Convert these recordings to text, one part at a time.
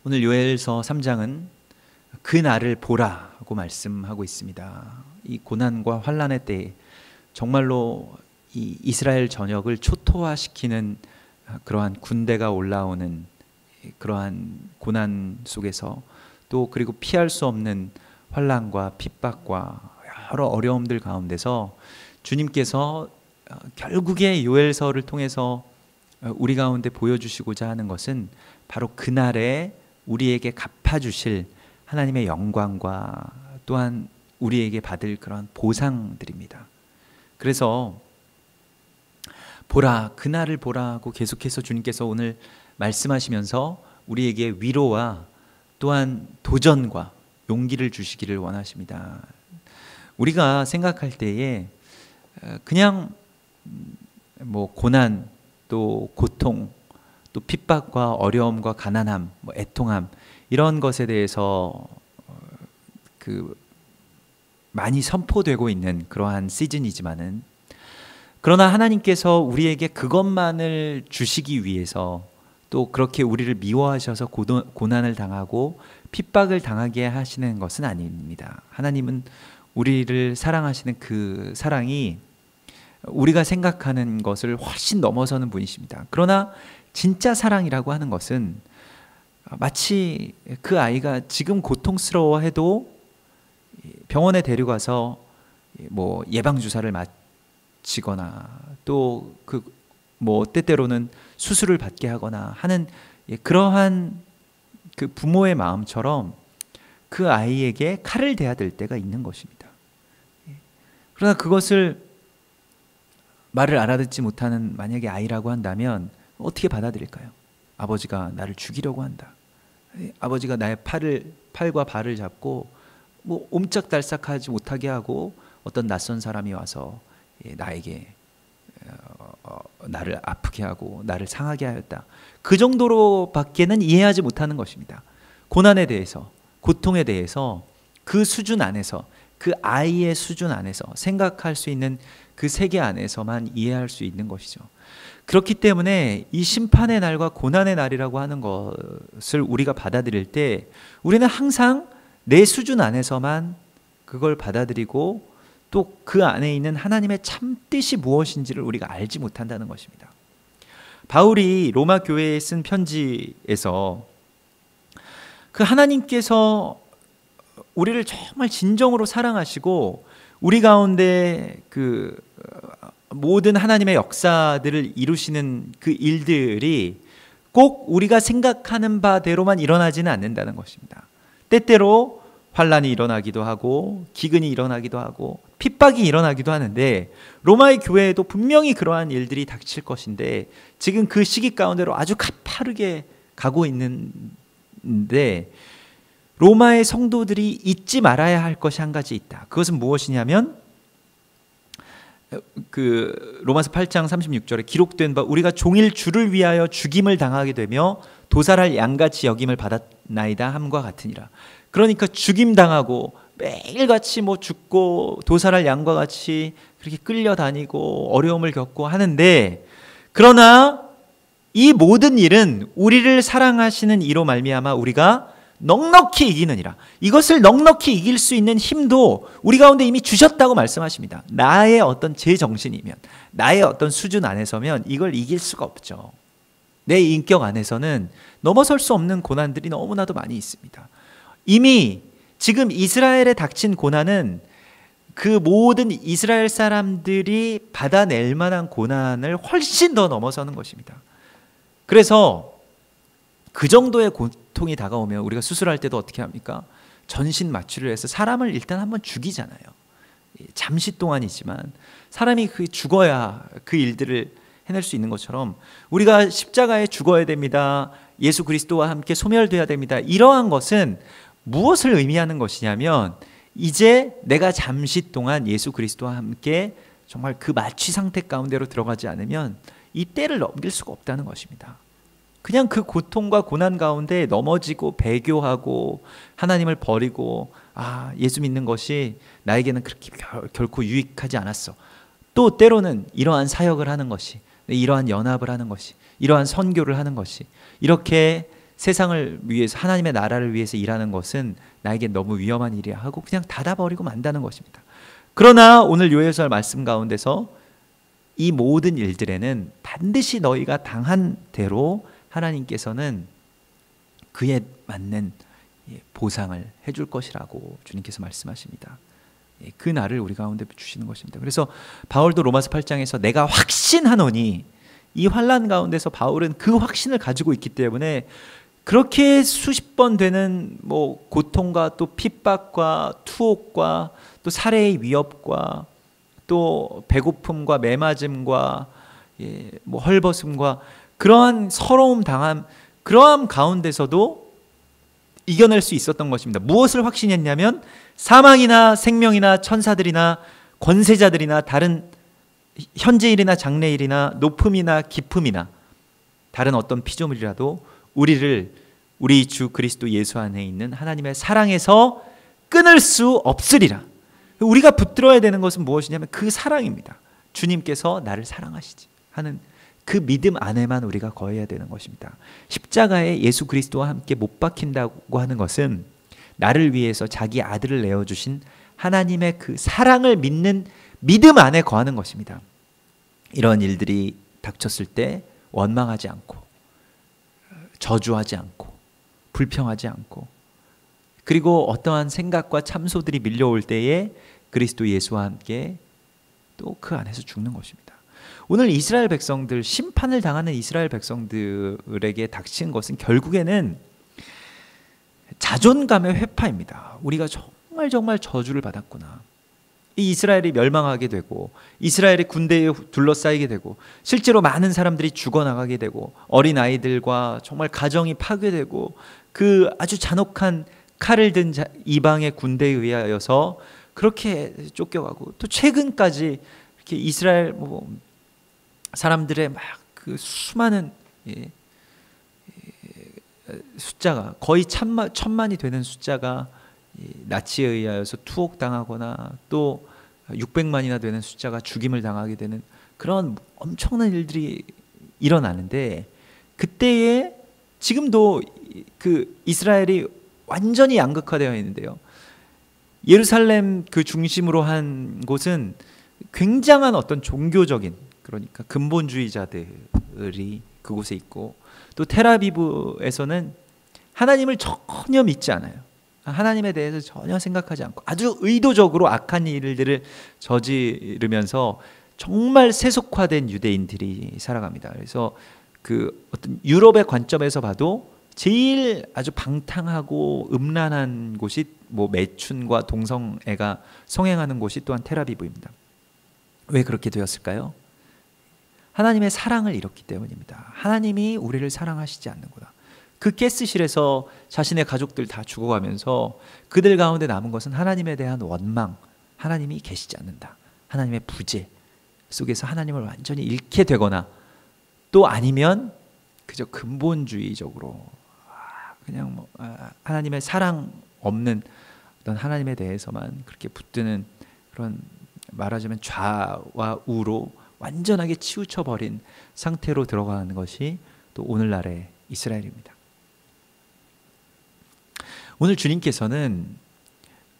오늘 요엘서 3장은 그 날을 보라고 말씀하고 있습니다. 이 고난과 환난의 때에 정말로 이 이스라엘 전역을 초토화시키는 그러한 군대가 올라오는 그러한 고난 속에서 또 그리고 피할 수 없는 환난과 핍박과 여러 어려움들 가운데서 주님께서 결국에 요엘서를 통해서 우리 가운데 보여주시고자 하는 것은 바로 그날에 우리에게 갚아주실 하나님의 영광과 또한 우리에게 받을 그런 보상들입니다. 그래서 보라, 그날을 보라고 계속해서 주님께서 오늘 말씀하시면서 우리에게 위로와 또한 도전과 용기를 주시기를 원하십니다. 우리가 생각할 때에 그냥 뭐 고난 또 고통 또 핍박과 어려움과 가난함, 애통함 이런 것에 대해서 많이 선포되고 있는 그러한 시즌이지만은 그러나 하나님께서 우리에게 그것만을 주시기 위해서 또 그렇게 우리를 미워하셔서 고난을 당하고 핍박을 당하게 하시는 것은 아닙니다. 하나님은 우리를 사랑하시는 그 사랑이 우리가 생각하는 것을 훨씬 넘어서는 분이십니다. 그러나 진짜 사랑이라고 하는 것은 마치 그 아이가 지금 고통스러워해도 병원에 데려가서 뭐 예방주사를 맞히거나 또 때때로는 수술을 받게 하거나 하는 그러한 그 부모의 마음처럼 그 아이에게 칼을 대야 될 때가 있는 것입니다. 그러나 그것을 말을 알아듣지 못하는 만약에 아이라고 한다면 어떻게 받아들일까요? 아버지가 나를 죽이려고 한다. 아버지가 나의 팔과 발을 잡고 옴짝달싹하지 못하게 하고 어떤 낯선 사람이 와서 나에게 나를 아프게 하고 나를 상하게 하였다. 그 정도로밖에는 이해하지 못하는 것입니다. 고난에 대해서, 고통에 대해서 그 수준 안에서, 그 아이의 수준 안에서 생각할 수 있는 그 세계 안에서만 이해할 수 있는 것이죠. 그렇기 때문에 이 심판의 날과 고난의 날이라고 하는 것을 우리가 받아들일 때 우리는 항상 내 수준 안에서만 그걸 받아들이고 또 그 안에 있는 하나님의 참뜻이 무엇인지를 우리가 알지 못한다는 것입니다. 바울이 로마 교회에 쓴 편지에서 그 하나님께서 우리를 정말 진정으로 사랑하시고 우리 가운데 그 모든 하나님의 역사들을 이루시는 그 일들이 꼭 우리가 생각하는 바대로만 일어나지는 않는다는 것입니다. 때때로 환난이 일어나기도 하고 기근이 일어나기도 하고 핍박이 일어나기도 하는데 로마의 교회에도 분명히 그러한 일들이 닥칠 것인데 지금 그 시기 가운데로 아주 가파르게 가고 있는데 로마의 성도들이 잊지 말아야 할 것이 한 가지 있다. 그것은 무엇이냐면 로마서 8장 36절에 기록된 바 우리가 종일 주를 위하여 죽임을 당하게 되며 도살할 양같이 여김을 받았나이다 함과 같으니라. 그러니까 죽임 당하고 매일같이 죽고 도살할 양과 같이 그렇게 끌려다니고 어려움을 겪고 하는데 그러나 이 모든 일은 우리를 사랑하시는 이로 말미암아 우리가 넉넉히 이기느니라. 이것을 넉넉히 이길 수 있는 힘도 우리 가운데 이미 주셨다고 말씀하십니다. 나의 어떤 제정신이면 나의 어떤 수준 안에서면 이걸 이길 수가 없죠. 내 인격 안에서는 넘어설 수 없는 고난들이 너무나도 많이 있습니다. 이미 지금 이스라엘에 닥친 고난은 그 모든 이스라엘 사람들이 받아낼 만한 고난을 훨씬 더 넘어서는 것입니다. 그래서 그 정도의 고통이 다가오면 우리가 수술할 때도 어떻게 합니까? 전신 마취를 해서 사람을 일단 한번 죽이잖아요. 잠시 동안이지만 사람이 죽어야 그 일들을 해낼 수 있는 것처럼 우리가 십자가에 죽어야 됩니다. 예수 그리스도와 함께 소멸돼야 됩니다. 이러한 것은 무엇을 의미하는 것이냐면 이제 내가 잠시 동안 예수 그리스도와 함께 정말 그 마취 상태 가운데로 들어가지 않으면 이 때를 넘길 수가 없다는 것입니다. 그냥 그 고통과 고난 가운데 넘어지고 배교하고 하나님을 버리고 예수 믿는 것이 나에게는 그렇게 결코 유익하지 않았어. 또 때로는 이러한 사역을 하는 것이, 이러한 연합을 하는 것이, 이러한 선교를 하는 것이 이렇게 세상을 위해서, 하나님의 나라를 위해서 일하는 것은 나에게 너무 위험한 일이야 하고 그냥 닫아버리고 만다는 것입니다. 그러나 오늘 요엘서 말씀 가운데서 이 모든 일들에는 반드시 너희가 당한 대로 하나님께서는 그에 맞는 보상을 해줄 것이라고 주님께서 말씀하십니다. 그 날을 우리 가운데 주시는 것입니다. 그래서 바울도 로마서 8장에서 내가 확신하노니, 이 환난 가운데서 바울은 그 확신을 가지고 있기 때문에 그렇게 수십 번 되는 고통과 또 핍박과 투옥과 또 살해의 위협과 또 배고픔과 매맞음과 헐벗음과 그러한 서러움 당함, 그러한 가운데서도 이겨낼 수 있었던 것입니다. 무엇을 확신했냐면 사망이나 생명이나 천사들이나 권세자들이나 다른 현재일이나 장래일이나 높음이나 깊음이나 다른 어떤 피조물이라도 우리를 우리 주 그리스도 예수 안에 있는 하나님의 사랑에서 끊을 수 없으리라. 우리가 붙들어야 되는 것은 무엇이냐면 그 사랑입니다. 주님께서 나를 사랑하시지 하는 그 믿음 안에만 우리가 거해야 되는 것입니다. 십자가에 예수 그리스도와 함께 못 박힌다고 하는 것은 나를 위해서 자기 아들을 내어주신 하나님의 그 사랑을 믿는 믿음 안에 거하는 것입니다. 이런 일들이 닥쳤을 때 원망하지 않고 저주하지 않고 불평하지 않고, 그리고 어떠한 생각과 참소들이 밀려올 때에 그리스도 예수와 함께 또 그 안에서 죽는 것입니다. 오늘 이스라엘 백성들, 심판을 당하는 이스라엘 백성들에게 닥친 것은 결국에는 자존감의 회파입니다. 우리가 정말 저주를 받았구나. 이 이스라엘이 멸망하게 되고 이스라엘이 군대에 둘러싸이게 되고 실제로 많은 사람들이 죽어나가게 되고 어린아이들과 정말 가정이 파괴되고 그 아주 잔혹한 칼을 든 이방의 군대에 의하여서 그렇게 쫓겨가고, 또 최근까지 이렇게 이스라엘 사람들의 막 그 수많은 숫자가 거의 천만이 되는 숫자가 나치에 의하여서 투옥당하거나 또 600만이나 되는 숫자가 죽임을 당하게 되는 그런 엄청난 일들이 일어나는데, 그때에 지금도 그 이스라엘이 완전히 양극화되어 있는데요. 예루살렘 그 중심으로 한 곳은 굉장한 어떤 종교적인, 그러니까 근본주의자들이 그곳에 있고, 또 텔아비브에서는 하나님을 전혀 믿지 않아요. 하나님에 대해서 전혀 생각하지 않고 아주 의도적으로 악한 일들을 저지르면서 정말 세속화된 유대인들이 살아갑니다. 그래서 그 어떤 유럽의 관점에서 봐도 제일 아주 방탕하고 음란한 곳이 매춘과 동성애가 성행하는 곳이 또한 텔아비브입니다. 왜 그렇게 되었을까요? 하나님의 사랑을 잃었기 때문입니다. 하나님이 우리를 사랑하시지 않는구나. 그 가스실에서 자신의 가족들 다 죽어가면서 그들 가운데 남은 것은 하나님에 대한 원망, 하나님이 계시지 않는다, 하나님의 부재 속에서 하나님을 완전히 잃게 되거나, 또 아니면 그저 근본주의적으로 그냥 하나님의 사랑 없는 어떤 하나님에 대해서만 그렇게 붙드는 그런, 말하자면 좌와 우로 완전하게 치우쳐버린 상태로 들어가는 것이 또 오늘날의 이스라엘입니다. 오늘 주님께서는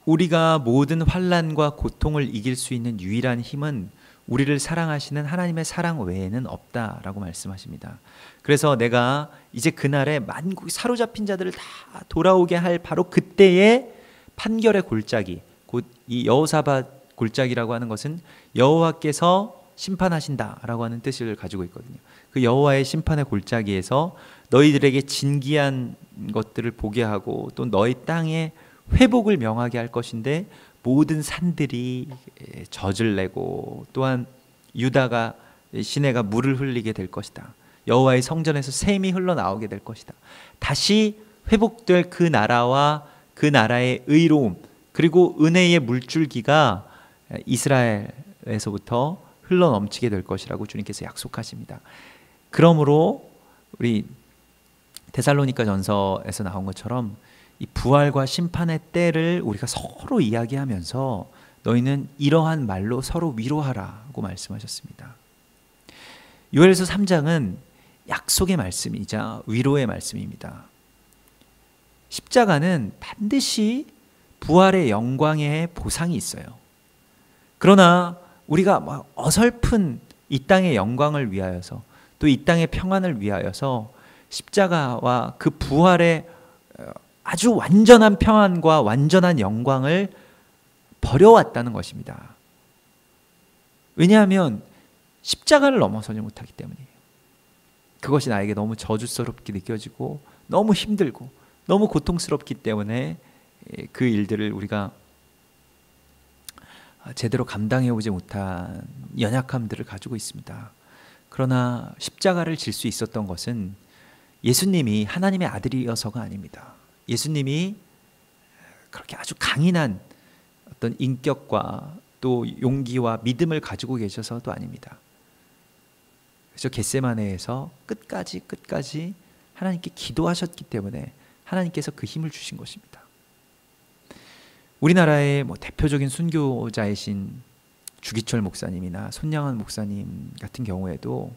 우리가 모든 환난과 고통을 이길 수 있는 유일한 힘은 우리를 사랑하시는 하나님의 사랑 외에는 없다라고 말씀하십니다. 그래서 내가 이제 그날에 만국이 사로잡힌 자들을 다 돌아오게 할 바로 그때의 판결의 골짜기, 곧 이 여호사밧 골짜기라고 하는 것은 여호와께서 심판하신다라고 하는 뜻을 가지고 있거든요. 그 여호와의 심판의 골짜기에서 너희들에게 진기한 것들을 보게 하고 또 너희 땅에 회복을 명하게 할 것인데, 모든 산들이 젖을 내고 또한 유다가 시내가 물을 흘리게 될 것이다. 여호와의 성전에서 샘이 흘러나오게 될 것이다. 다시 회복될 그 나라와 그 나라의 의로움, 그리고 은혜의 물줄기가 이스라엘에서부터 흘러넘치게 될 것이라고 주님께서 약속하십니다. 그러므로 우리 데살로니가 전서에서 나온 것처럼 이 부활과 심판의 때를 우리가 서로 이야기하면서 너희는 이러한 말로 서로 위로하라고 말씀하셨습니다. 요엘서 3장은 약속의 말씀이자 위로의 말씀입니다. 십자가는 반드시 부활의 영광의 보상이 있어요. 그러나 우리가 막 어설픈 이 땅의 영광을 위하여서 또 이 땅의 평안을 위하여서 십자가와 그 부활의 아주 완전한 평안과 완전한 영광을 버려왔다는 것입니다. 왜냐하면 십자가를 넘어서지 못하기 때문이에요. 그것이 나에게 너무 저주스럽게 느껴지고 너무 힘들고 너무 고통스럽기 때문에 그 일들을 우리가 제대로 감당해 오지 못한 연약함들을 가지고 있습니다. 그러나 십자가를 질 수 있었던 것은 예수님이 하나님의 아들이어서가 아닙니다. 예수님이 그렇게 아주 강인한 어떤 인격과 또 용기와 믿음을 가지고 계셔서도 아닙니다. 그래서 겟세마네에서 끝까지 하나님께 기도하셨기 때문에 하나님께서 그 힘을 주신 것입니다. 우리나라의 대표적인 순교자이신 주기철 목사님이나 손양원 목사님 같은 경우에도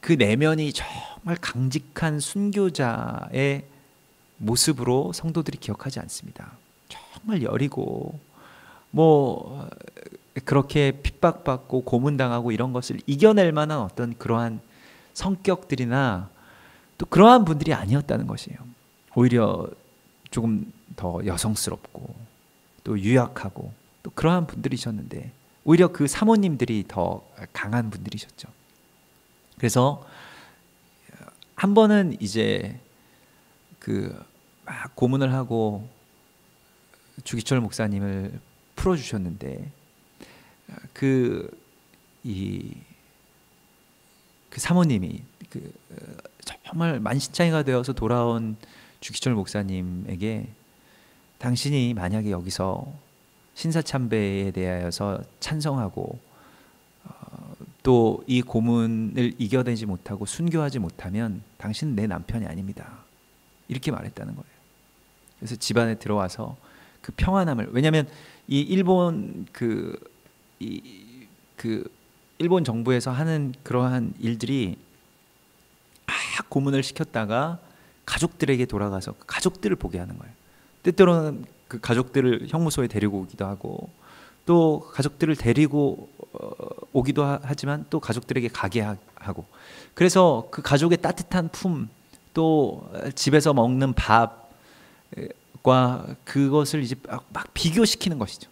그 내면이 정말 강직한 순교자의 모습으로 성도들이 기억하지 않습니다. 정말 여리고 그렇게 핍박받고 고문당하고 이런 것을 이겨낼 만한 어떤 그러한 성격들이나 또 그러한 분들이 아니었다는 것이에요. 오히려 조금 더 여성스럽고 또 유약하고 또 그러한 분들이셨는데 오히려 그 사모님들이 더 강한 분들이셨죠. 그래서 한 번은 이제 막 고문을 하고 주기철 목사님을 풀어주셨는데 그 사모님이 정말 만신창이가 되어서 돌아온 주기철 목사님에게 당신이 만약에 여기서 신사참배에 대하여서 찬성하고 또 이 고문을 이겨내지 못하고 순교하지 못하면 당신은 내 남편이 아닙니다. 이렇게 말했다는 거예요. 그래서 집안에 들어와서 그 평안함을, 왜냐하면 이 일본 정부에서 하는 그러한 일들이 고문을 시켰다가 가족들에게 돌아가서 그 가족들을 보게 하는 거예요. 때때로는 그 가족들을 형무소에 데리고 오기도 하고 또 가족들을 데리고 오기도 하지만 또 가족들에게 가게 하고, 그래서 그 가족의 따뜻한 품 또 집에서 먹는 밥과 그것을 이제 막 비교시키는 것이죠.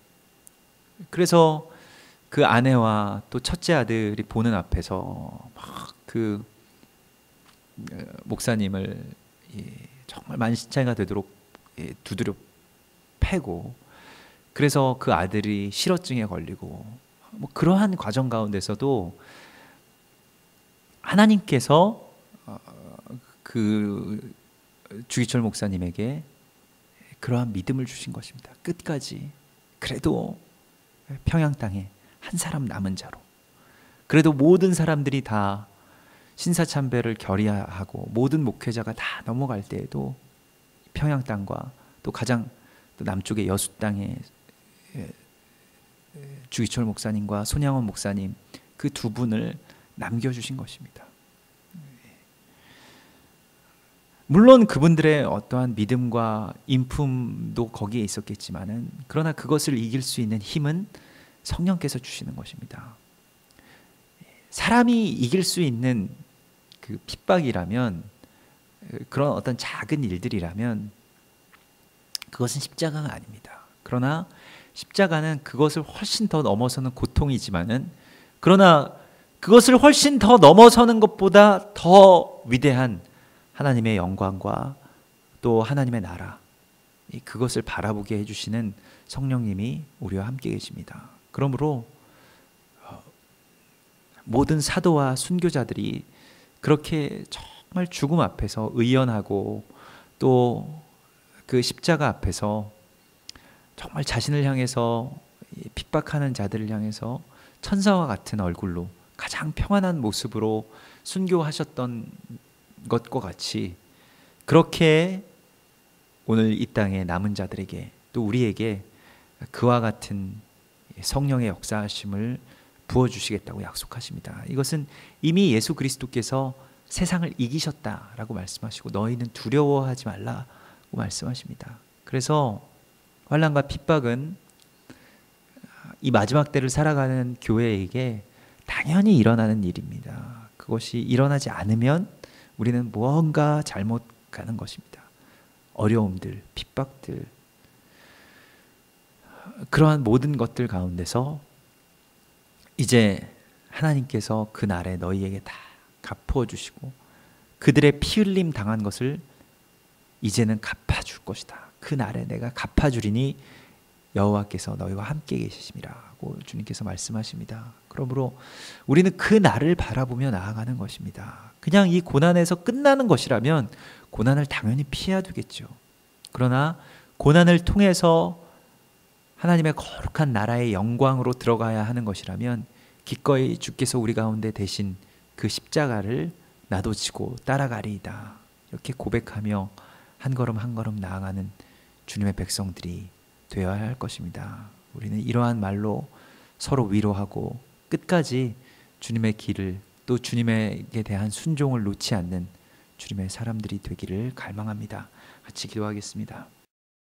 그래서 그 아내와 또 첫째 아들이 보는 앞에서 막 그 목사님을 정말 만신창이가 되도록 두드려 패고, 그래서 그 아들이 실어증에 걸리고 그러한 과정 가운데서도 하나님께서 그 주기철 목사님에게 그러한 믿음을 주신 것입니다. 끝까지 그래도 평양 땅에 한 사람 남은 자로, 그래도 모든 사람들이 다 신사참배를 결의하고 모든 목회자가 다 넘어갈 때에도 평양 땅과 또 가장 또 남쪽의 여수 땅에 주기철 목사님과 손양원 목사님 그 두 분을 남겨주신 것입니다. 물론 그분들의 어떠한 믿음과 인품도 거기에 있었겠지만은, 그러나 그것을 이길 수 있는 힘은 성령께서 주시는 것입니다. 사람이 이길 수 있는 그 핍박이라면, 그런 어떤 작은 일들이라면 그것은 십자가가 아닙니다. 그러나 십자가는 그것을 훨씬 더 넘어서는 고통이지만은, 그러나 그것을 훨씬 더 넘어서는 것보다 더 위대한 하나님의 영광과 또 하나님의 나라, 그것을 바라보게 해주시는 성령님이 우리와 함께 계십니다. 그러므로 모든 사도와 순교자들이 그렇게 정말 죽음 앞에서 의연하고 또 그 십자가 앞에서 정말 자신을 향해서 핍박하는 자들을 향해서 천사와 같은 얼굴로 가장 평안한 모습으로 순교하셨던 것과 같이, 그렇게 오늘 이 땅에 남은 자들에게 또 우리에게 그와 같은 성령의 역사하심을 부어주시겠다고 약속하십니다. 이것은 이미 예수 그리스도께서 세상을 이기셨다라고 말씀하시고 너희는 두려워하지 말라고 말씀하십니다. 그래서 환난과 핍박은 이 마지막 때를 살아가는 교회에게 당연히 일어나는 일입니다. 그것이 일어나지 않으면 우리는 무언가 잘못 가는 것입니다. 어려움들, 핍박들, 그러한 모든 것들 가운데서 이제 하나님께서 그 날에 너희에게 다 갚아주시고 그들의 피 흘림 당한 것을 이제는 갚아줄 것이다. 그 날에 내가 갚아주리니 여호와께서 너희와 함께 계시심이라고 주님께서 말씀하십니다. 그러므로 우리는 그 날을 바라보며 나아가는 것입니다. 그냥 이 고난에서 끝나는 것이라면 고난을 당연히 피해야 되겠죠. 그러나 고난을 통해서 하나님의 거룩한 나라의 영광으로 들어가야 하는 것이라면 기꺼이 주께서 우리 가운데 대신 그 십자가를 나도 지고 따라가리이다. 이렇게 고백하며 한 걸음 한 걸음 나아가는 주님의 백성들이 되어야 할 것입니다. 우리는 이러한 말로 서로 위로하고 끝까지 주님의 길을 또 주님에게 대한 순종을 놓지 않는 주님의 사람들이 되기를 갈망합니다. 같이 기도하겠습니다.